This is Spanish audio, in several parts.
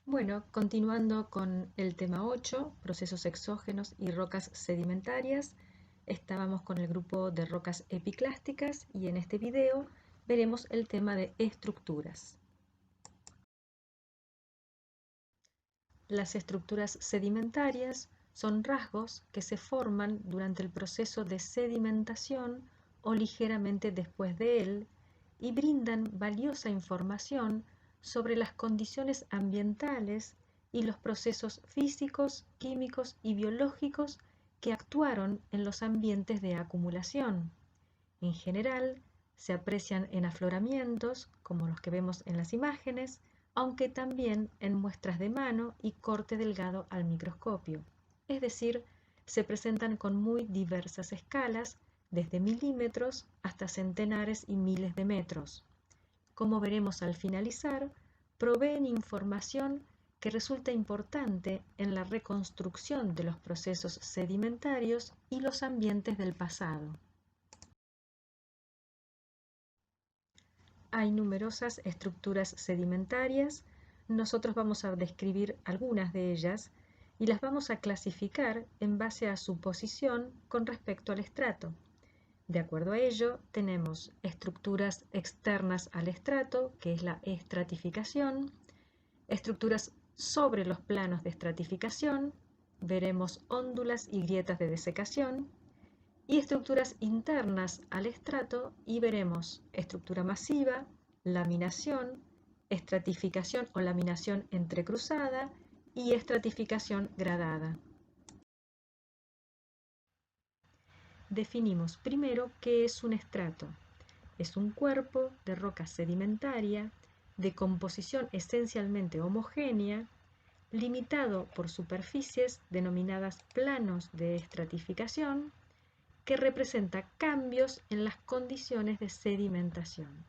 Bueno, continuando con el tema 8, procesos exógenos y rocas sedimentarias, estábamos con el grupo de rocas epiclásticas y en este video veremos el tema de estructuras. Las estructuras sedimentarias son rasgos que se forman durante el proceso de sedimentación o ligeramente después de él y brindan valiosa información sobre las condiciones ambientales y los procesos físicos, químicos y biológicos que actuaron en los ambientes de acumulación. En general, se aprecian en afloramientos, como los que vemos en las imágenes, aunque también en muestras de mano y corte delgado al microscopio. Es decir, se presentan con muy diversas escalas, desde milímetros hasta centenares y miles de metros. Como veremos al finalizar, proveen información que resulta importante en la reconstrucción de los procesos sedimentarios y los ambientes del pasado. Hay numerosas estructuras sedimentarias. Nosotros vamos a describir algunas de ellas y las vamos a clasificar en base a su posición con respecto al estrato. De acuerdo a ello, tenemos estructuras externas al estrato, que es la estratificación, estructuras sobre los planos de estratificación, veremos hóndulas y grietas de desecación, y estructuras internas al estrato y veremos estructura masiva, laminación, estratificación o laminación entrecruzada y estratificación gradada. Definimos primero qué es un estrato. Es un cuerpo de roca sedimentaria de composición esencialmente homogénea, limitado por superficies denominadas planos de estratificación, que representa cambios en las condiciones de sedimentación.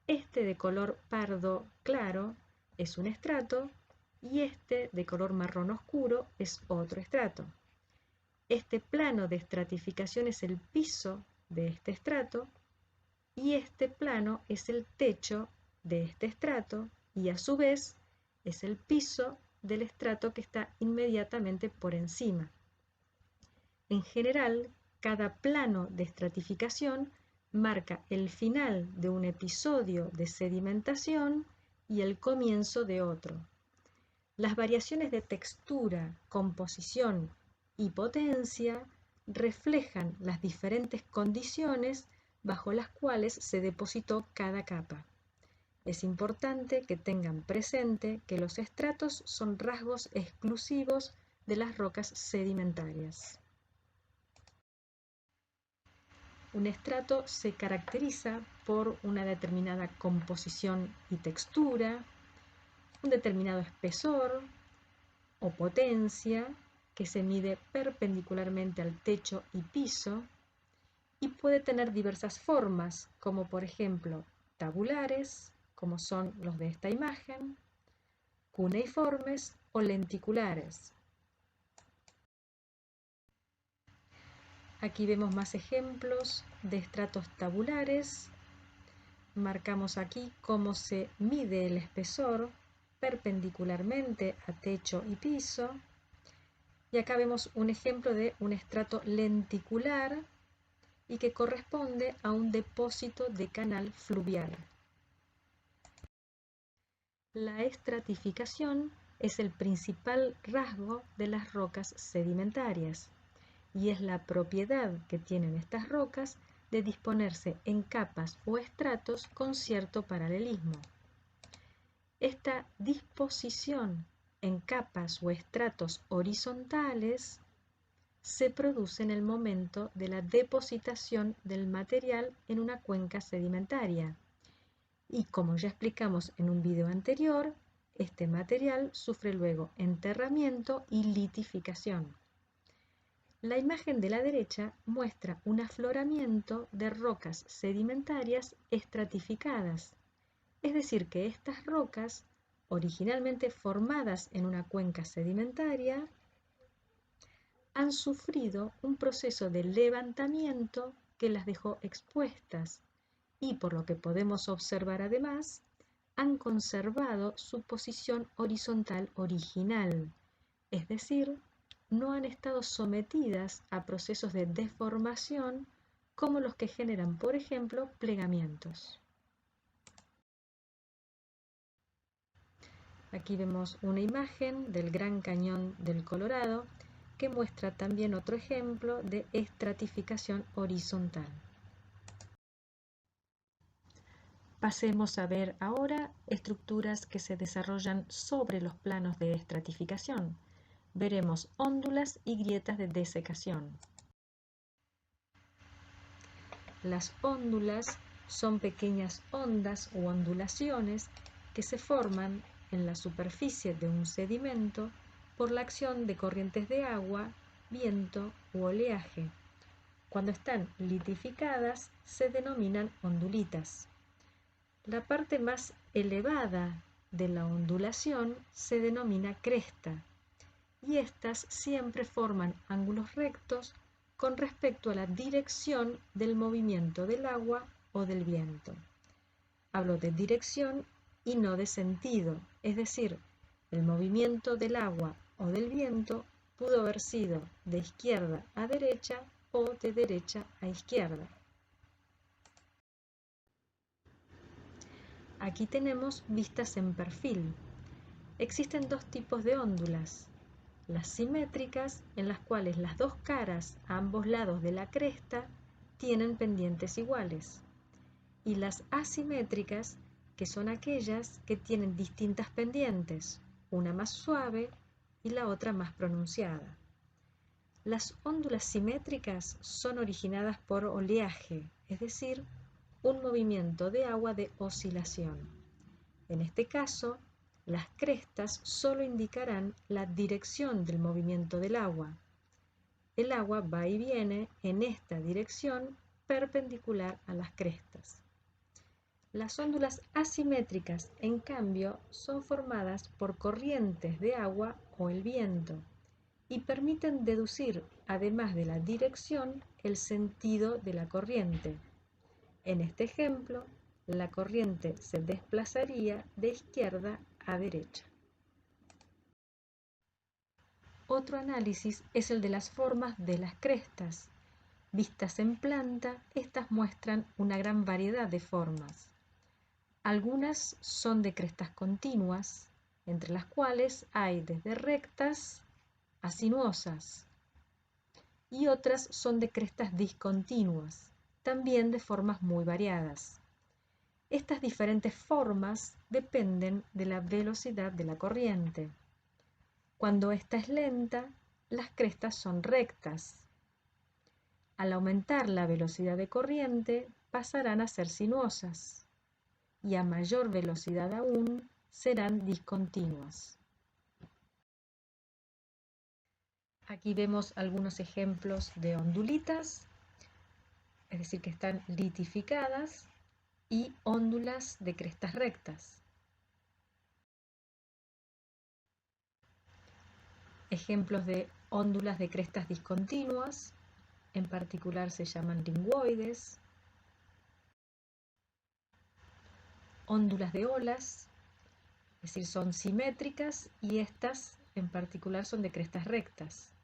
Este de color pardo claro es un estrato y este de color marrón oscuro es otro estrato. Este plano de estratificación es el piso de este estrato y este plano es el techo de este estrato y a su vez es el piso del estrato que está inmediatamente por encima. En general, cada plano de estratificación marca el final de un episodio de sedimentación y el comienzo de otro. Las variaciones de textura, composición y potencia reflejan las diferentes condiciones bajo las cuales se depositó cada capa. Es importante que tengan presente que los estratos son rasgos exclusivos de las rocas sedimentarias. Un estrato se caracteriza por una determinada composición y textura, un determinado espesor o potencia que se mide perpendicularmente al techo y piso y puede tener diversas formas, como por ejemplo tabulares, como son los de esta imagen, cuneiformes o lenticulares. Aquí vemos más ejemplos de estratos tabulares. Marcamos aquí cómo se mide el espesor perpendicularmente a techo y piso. Y acá vemos un ejemplo de un estrato lenticular y que corresponde a un depósito de canal fluvial. La estratificación es el principal rasgo de las rocas sedimentarias y es la propiedad que tienen estas rocas de disponerse en capas o estratos con cierto paralelismo. Esta disposición en capas o estratos horizontales se produce en el momento de la depositación del material en una cuenca sedimentaria. Y como ya explicamos en un video anterior, este material sufre luego enterramiento y litificación. La imagen de la derecha muestra un afloramiento de rocas sedimentarias estratificadas, es decir, que estas rocas, originalmente formadas en una cuenca sedimentaria, han sufrido un proceso de levantamiento que las dejó expuestas y, por lo que podemos observar además, han conservado su posición horizontal original, es decir, no han estado sometidas a procesos de deformación como los que generan, por ejemplo, plegamientos. Aquí vemos una imagen del Gran Cañón del Colorado que muestra también otro ejemplo de estratificación horizontal. Pasemos a ver ahora estructuras que se desarrollan sobre los planos de estratificación. Veremos hóndulas y grietas de desecación. Las hóndulas son pequeñas ondas u ondulaciones que se forman en la superficie de un sedimento por la acción de corrientes de agua, viento u oleaje. Cuando están litificadas se denominan ondulitas. La parte más elevada de la ondulación se denomina cresta y estas siempre forman ángulos rectos con respecto a la dirección del movimiento del agua o del viento. Hablo de dirección y no de sentido, es decir, el movimiento del agua o del viento pudo haber sido de izquierda a derecha o de derecha a izquierda. Aquí tenemos vistas en perfil. Existen dos tipos de hóndulas: las simétricas, en las cuales las dos caras a ambos lados de la cresta tienen pendientes iguales, y las asimétricas, que son aquellas que tienen distintas pendientes, una más suave y la otra más pronunciada. Las hóndulas simétricas son originadas por oleaje, es decir, un movimiento de agua de oscilación. En este caso, las crestas solo indicarán la dirección del movimiento del agua. El agua va y viene en esta dirección perpendicular a las crestas. Las hóndulas asimétricas, en cambio, son formadas por corrientes de agua o el viento y permiten deducir, además de la dirección, el sentido de la corriente. En este ejemplo, la corriente se desplazaría de izquierda a derecha. Otro análisis es el de las formas de las crestas. Vistas en planta, estas muestran una gran variedad de formas. Algunas son de crestas continuas, entre las cuales hay desde rectas a sinuosas, y otras son de crestas discontinuas, también de formas muy variadas. Estas diferentes formas dependen de la velocidad de la corriente. Cuando ésta es lenta, las crestas son rectas. Al aumentar la velocidad de corriente, pasarán a ser sinuosas, y a mayor velocidad aún serán discontinuas. Aquí vemos algunos ejemplos de ondulitas, es decir, que están litificadas, y hóndulas de crestas rectas. Ejemplos de hóndulas de crestas discontinuas, en particular se llaman linguoides. Hóndulas de olas, es decir, son simétricas y estas en particular son de crestas rectas.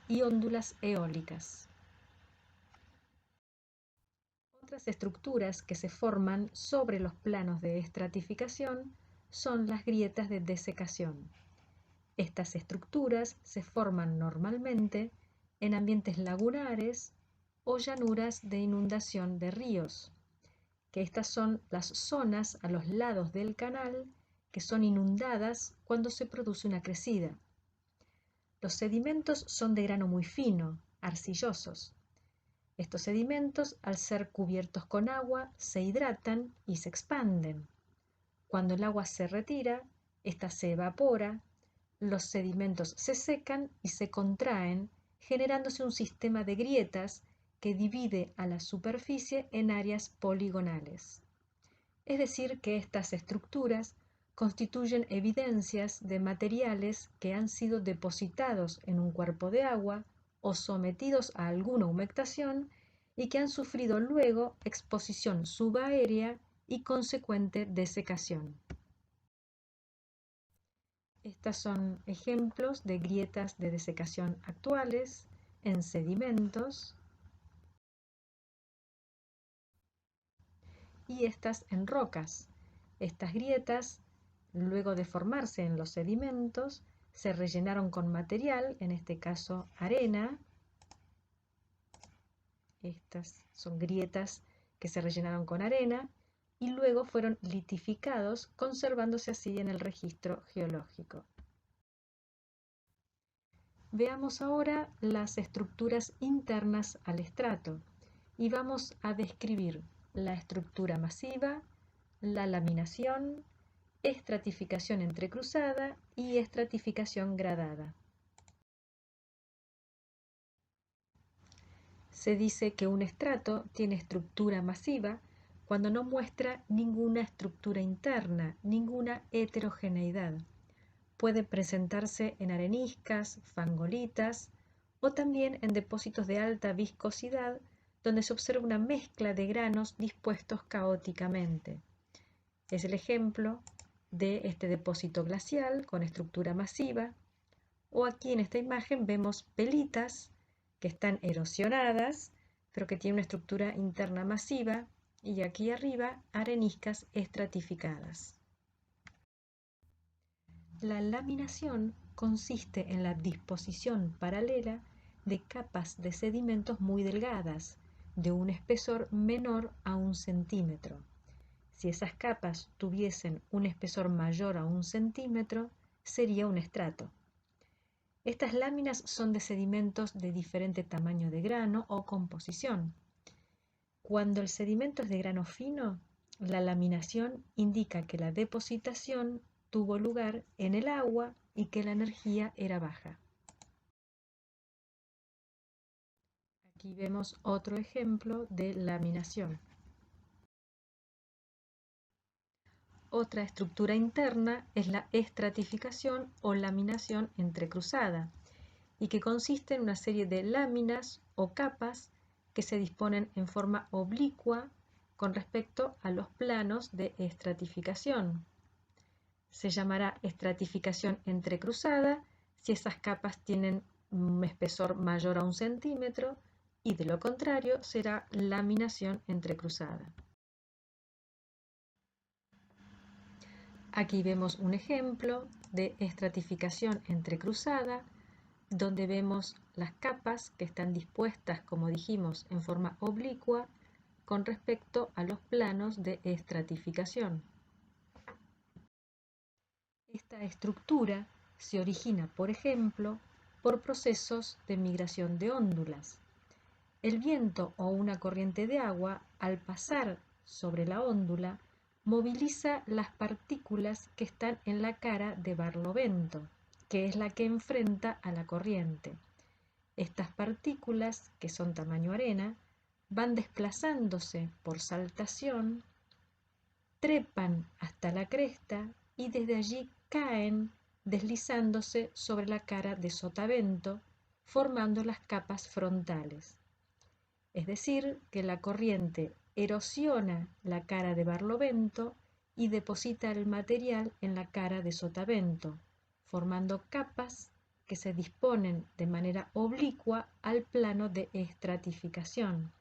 Y hóndulas eólicas. Otras estructuras que se forman sobre los planos de estratificación son las grietas de desecación. Estas estructuras se forman normalmente en ambientes lagunares o llanuras de inundación de ríos, que estas son las zonas a los lados del canal que son inundadas cuando se produce una crecida. Los sedimentos son de grano muy fino, arcillosos. Estos sedimentos, al ser cubiertos con agua, se hidratan y se expanden. Cuando el agua se retira, ésta se evapora, los sedimentos se secan y se contraen, generándose un sistema de grietas que divide a la superficie en áreas poligonales. Es decir, que estas estructuras constituyen evidencias de materiales que han sido depositados en un cuerpo de agua o sometidos a alguna humectación y que han sufrido luego exposición subaérea y consecuente desecación. Estos son ejemplos de grietas de desecación actuales en sedimentos y estas en rocas. Estas grietas, luego de formarse en los sedimentos, se rellenaron con material, en este caso arena. Estas son grietas que se rellenaron con arena y luego fueron litificados, conservándose así en el registro geológico. Veamos ahora las estructuras internas al estrato y vamos a describir la estructura masiva, la laminación, estratificación entrecruzada y estratificación gradada. Se dice que un estrato tiene estructura masiva cuando no muestra ninguna estructura interna, ninguna heterogeneidad. Puede presentarse en areniscas, fangolitas o también en depósitos de alta viscosidad donde se observa una mezcla de granos dispuestos caóticamente. Es el ejemplo de este depósito glacial con estructura masiva, o aquí en esta imagen vemos pelitas que están erosionadas pero que tienen una estructura interna masiva, y aquí arriba areniscas estratificadas. La laminación consiste en la disposición paralela de capas de sedimentos muy delgadas, de un espesor menor a 1 centímetro. Si esas capas tuviesen un espesor mayor a 1 centímetro, sería un estrato. Estas láminas son de sedimentos de diferente tamaño de grano o composición. Cuando el sedimento es de grano fino, la laminación indica que la depositación tuvo lugar en el agua y que la energía era baja. Aquí vemos otro ejemplo de laminación. Otra estructura interna es la estratificación o laminación entrecruzada, y que consiste en una serie de láminas o capas que se disponen en forma oblicua con respecto a los planos de estratificación. Se llamará estratificación entrecruzada si esas capas tienen un espesor mayor a 1 centímetro, y de lo contrario será laminación entrecruzada. Aquí vemos un ejemplo de estratificación entrecruzada, donde vemos las capas que están dispuestas, como dijimos, en forma oblicua con respecto a los planos de estratificación. Esta estructura se origina, por ejemplo, por procesos de migración de óndulas. El viento o una corriente de agua, al pasar sobre la óndula, moviliza las partículas que están en la cara de barlovento, que es la que enfrenta a la corriente. Estas partículas, que son tamaño arena, van desplazándose por saltación, trepan hasta la cresta y desde allí caen deslizándose sobre la cara de sotavento, formando las capas frontales. Es decir, que la corriente erosiona la cara de barlovento y deposita el material en la cara de sotavento, formando capas que se disponen de manera oblicua al plano de estratificación.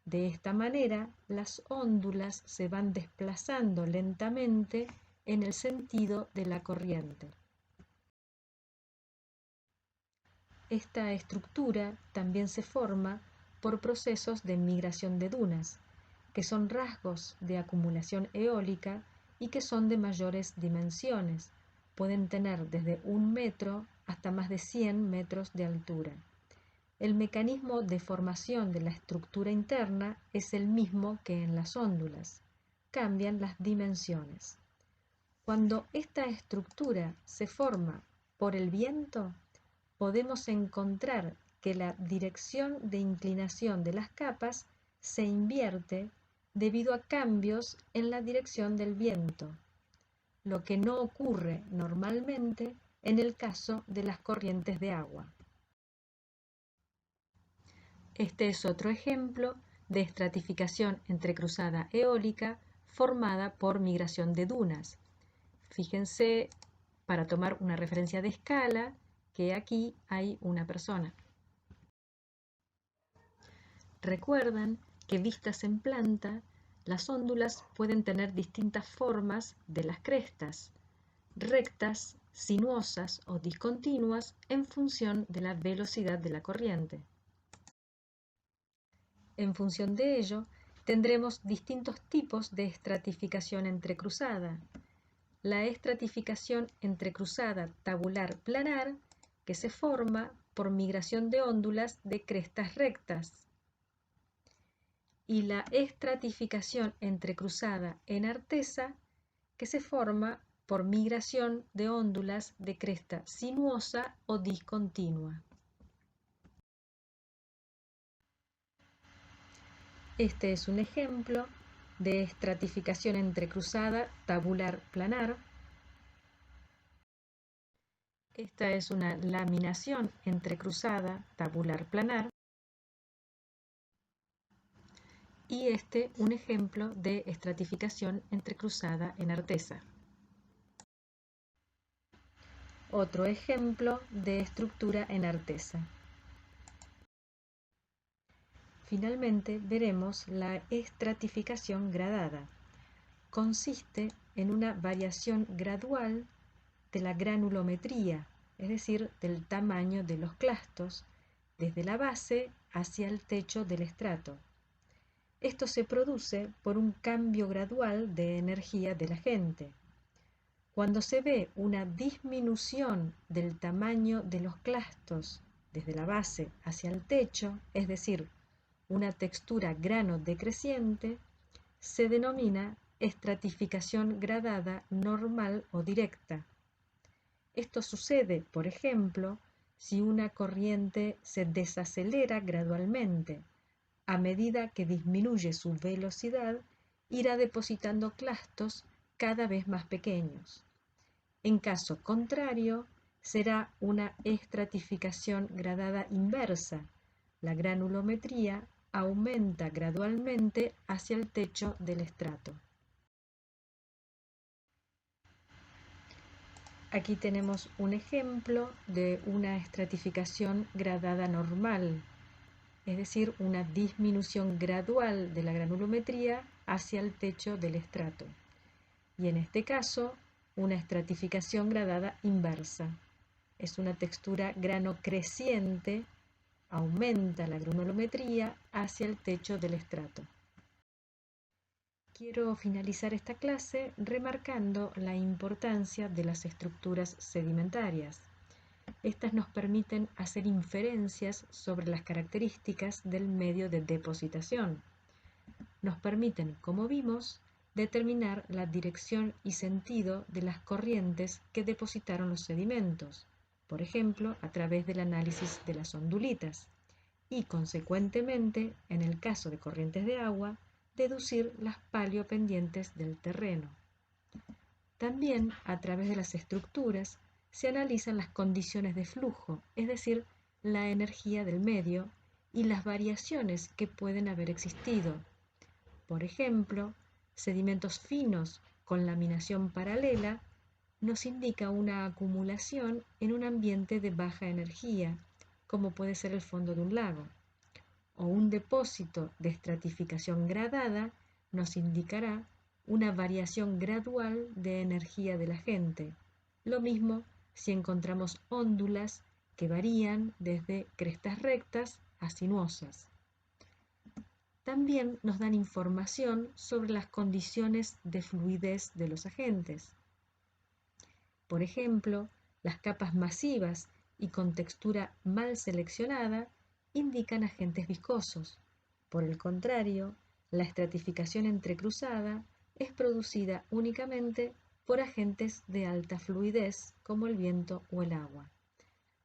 De esta manera, las óndulas se van desplazando lentamente en el sentido de la corriente. Esta estructura también se forma por procesos de migración de dunas, que son rasgos de acumulación eólica y que son de mayores dimensiones. Pueden tener desde 1 metro hasta más de 100 metros de altura. El mecanismo de formación de la estructura interna es el mismo que en las óndulas. Cambian las dimensiones. Cuando esta estructura se forma por el viento, podemos encontrar que la dirección de inclinación de las capas se invierte debido a cambios en la dirección del viento, lo que no ocurre normalmente en el caso de las corrientes de agua. Este es otro ejemplo de estratificación entrecruzada eólica formada por migración de dunas. Fíjense, para tomar una referencia de escala, que aquí hay una persona. Recuerdan que vistas en planta, las óndulas pueden tener distintas formas de las crestas, rectas, sinuosas o discontinuas en función de la velocidad de la corriente. En función de ello, tendremos distintos tipos de estratificación entrecruzada. La estratificación entrecruzada tabular planar, que se forma por migración de óndulas de crestas rectas, y la estratificación entrecruzada en artesa, que se forma por migración de óndulas de cresta sinuosa o discontinua. Este es un ejemplo de estratificación entrecruzada tabular planar. Esta es una laminación entrecruzada tabular planar. Y este un ejemplo de estratificación entrecruzada en artesa. Otro ejemplo de estructura en artesa. Finalmente veremos la estratificación gradada. Consiste en una variación gradual de la granulometría, es decir, del tamaño de los clastos, desde la base hacia el techo del estrato. Esto se produce por un cambio gradual de energía del agente. Cuando se ve una disminución del tamaño de los clastos desde la base hacia el techo, es decir, una textura grano decreciente, se denomina estratificación gradada normal o directa. Esto sucede, por ejemplo, si una corriente se desacelera gradualmente. A medida que disminuye su velocidad, irá depositando clastos cada vez más pequeños. En caso contrario, será una estratificación gradada inversa. La granulometría aumenta gradualmente hacia el techo del estrato. Aquí tenemos un ejemplo de una estratificación gradada normal, es decir, una disminución gradual de la granulometría hacia el techo del estrato. Y en este caso, una estratificación gradada inversa. Es una textura grano creciente, aumenta la granulometría hacia el techo del estrato. Quiero finalizar esta clase remarcando la importancia de las estructuras sedimentarias. Estas nos permiten hacer inferencias sobre las características del medio de depositación. Nos permiten, como vimos, determinar la dirección y sentido de las corrientes que depositaron los sedimentos, por ejemplo, a través del análisis de las ondulitas, y, consecuentemente, en el caso de corrientes de agua, deducir las paleo-pendientes del terreno. También, a través de las estructuras, se analizan las condiciones de flujo, es decir, la energía del medio y las variaciones que pueden haber existido. Por ejemplo, sedimentos finos con laminación paralela nos indica una acumulación en un ambiente de baja energía, como puede ser el fondo de un lago. O un depósito de estratificación gradada nos indicará una variación gradual de energía del agente. Lo mismo si encontramos óndulas que varían desde crestas rectas a sinuosas. También nos dan información sobre las condiciones de fluidez de los agentes. Por ejemplo, las capas masivas y con textura mal seleccionada indican agentes viscosos. Por el contrario, la estratificación entrecruzada es producida únicamente por agentes de alta fluidez como el viento o el agua.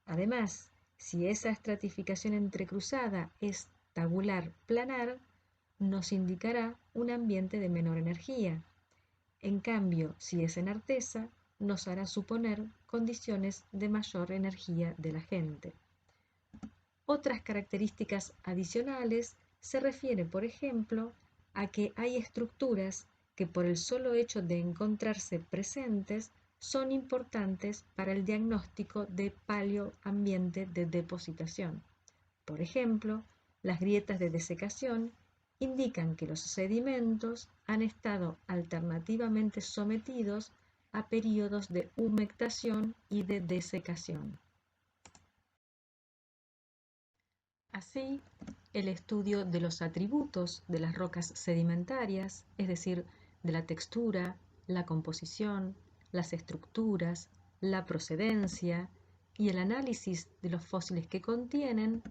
Además, si esa estratificación entrecruzada es tabular planar, nos indicará un ambiente de menor energía. En cambio, si es en artesa, nos hará suponer condiciones de mayor energía del agente. Otras características adicionales se refieren, por ejemplo, a que hay estructuras que por el solo hecho de encontrarse presentes son importantes para el diagnóstico de paleoambiente de depositación. Por ejemplo, las grietas de desecación indican que los sedimentos han estado alternativamente sometidos a períodos de humectación y de desecación. Así, el estudio de los atributos de las rocas sedimentarias, es decir, de la textura, la composición, las estructuras, la procedencia y el análisis de los fósiles que contienen,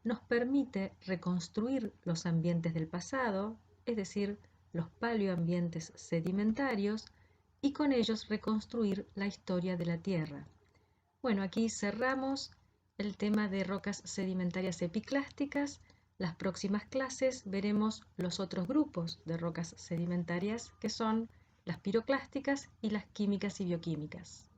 nos permite reconstruir los ambientes del pasado, es decir, los paleoambientes sedimentarios, y con ellos reconstruir la historia de la Tierra. Bueno, aquí cerramos el tema de rocas sedimentarias epiclásticas. Las próximas clases veremos los otros grupos de rocas sedimentarias que son las piroclásticas y las químicas y bioquímicas.